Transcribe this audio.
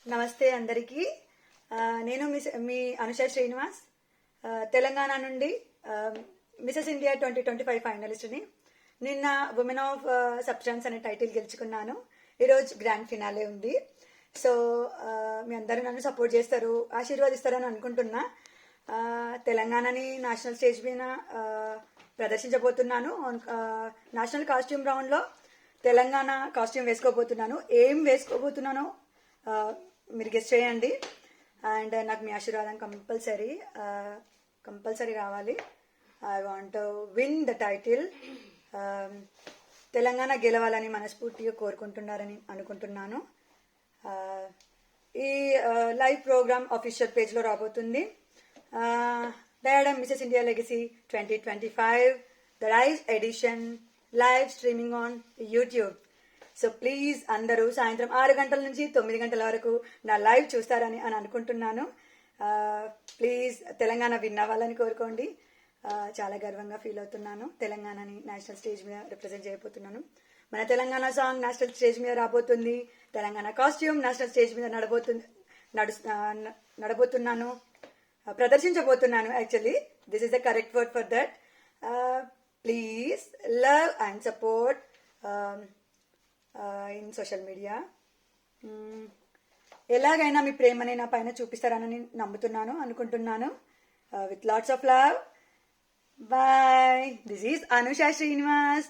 నమస్తే అందరికీ. నేను మీ అనుష శ్రీనివాస్, తెలంగాణ నుండి మిసెస్ ఇండియా 2025 ఫైనలిస్ట్ని. నిన్న ఉమెన్ ఆఫ్ సబ్స్టాన్స్ అనే టైటిల్ గెలుచుకున్నాను. ఈరోజు గ్రాండ్ ఫినాలే ఉంది. సో మీ అందరూ నన్ను సపోర్ట్ చేస్తారు, ఆశీర్వదిస్తారని అనుకుంటున్నా. తెలంగాణని నేషనల్ స్టేజ్ మీద ప్రదర్శించబోతున్నాను. నేషనల్ కాస్ట్యూమ్ రౌండ్లో తెలంగాణ కాస్ట్యూమ్ వేసుకోబోతున్నాను. ఏం వేసుకోబోతున్నానో మీరు గెస్ట్ చేయండి. అండ్ నాకు మీ ఆశీర్వాదం కంపల్సరీ కావాలి. I want win the title. Telangana గెలవాలని మనస్ఫూర్తిగా కోరుకుంటున్నారని అనుకుంటున్నాను. ఈ లైవ్ ప్రోగ్రామ్ అఫీషియల్ పేజ్లో రాబోతుంది. Diadem Mrs India legacy 2025 the live edition, live streaming on YouTube. So please అందరూ సాయంత్రం 6 గంటల నుంచి 9 గంటల వరకు నా లైవ్ చూస్తారని అనుకుంటున్నాను. ప్లీజ్ తెలంగాణ విన్ అవ్వాలని కోరుకోండి. చాలా గర్వంగా ఫీల్ అవుతున్నాను. తెలంగాణని నేషనల్ స్టేజ్ మీద రిప్రజెంట్ చేయబోతున్నాను. మన తెలంగాణ సాంగ్ నేషనల్ స్టేజ్ మీద రాబోతుంది. తెలంగాణ కాస్ట్యూమ్ నేషనల్ స్టేజ్ మీద నడబోతున్నాను, ప్రదర్శించబోతున్నాను. Actually this is the correct word for that. Please love and support in social media. ఎలాగైనా మీ ప్రేమని నా పైన చూపిస్తారని అనుకుంటున్నాను. With lots of love. Bye. This is Anusha Srinivas.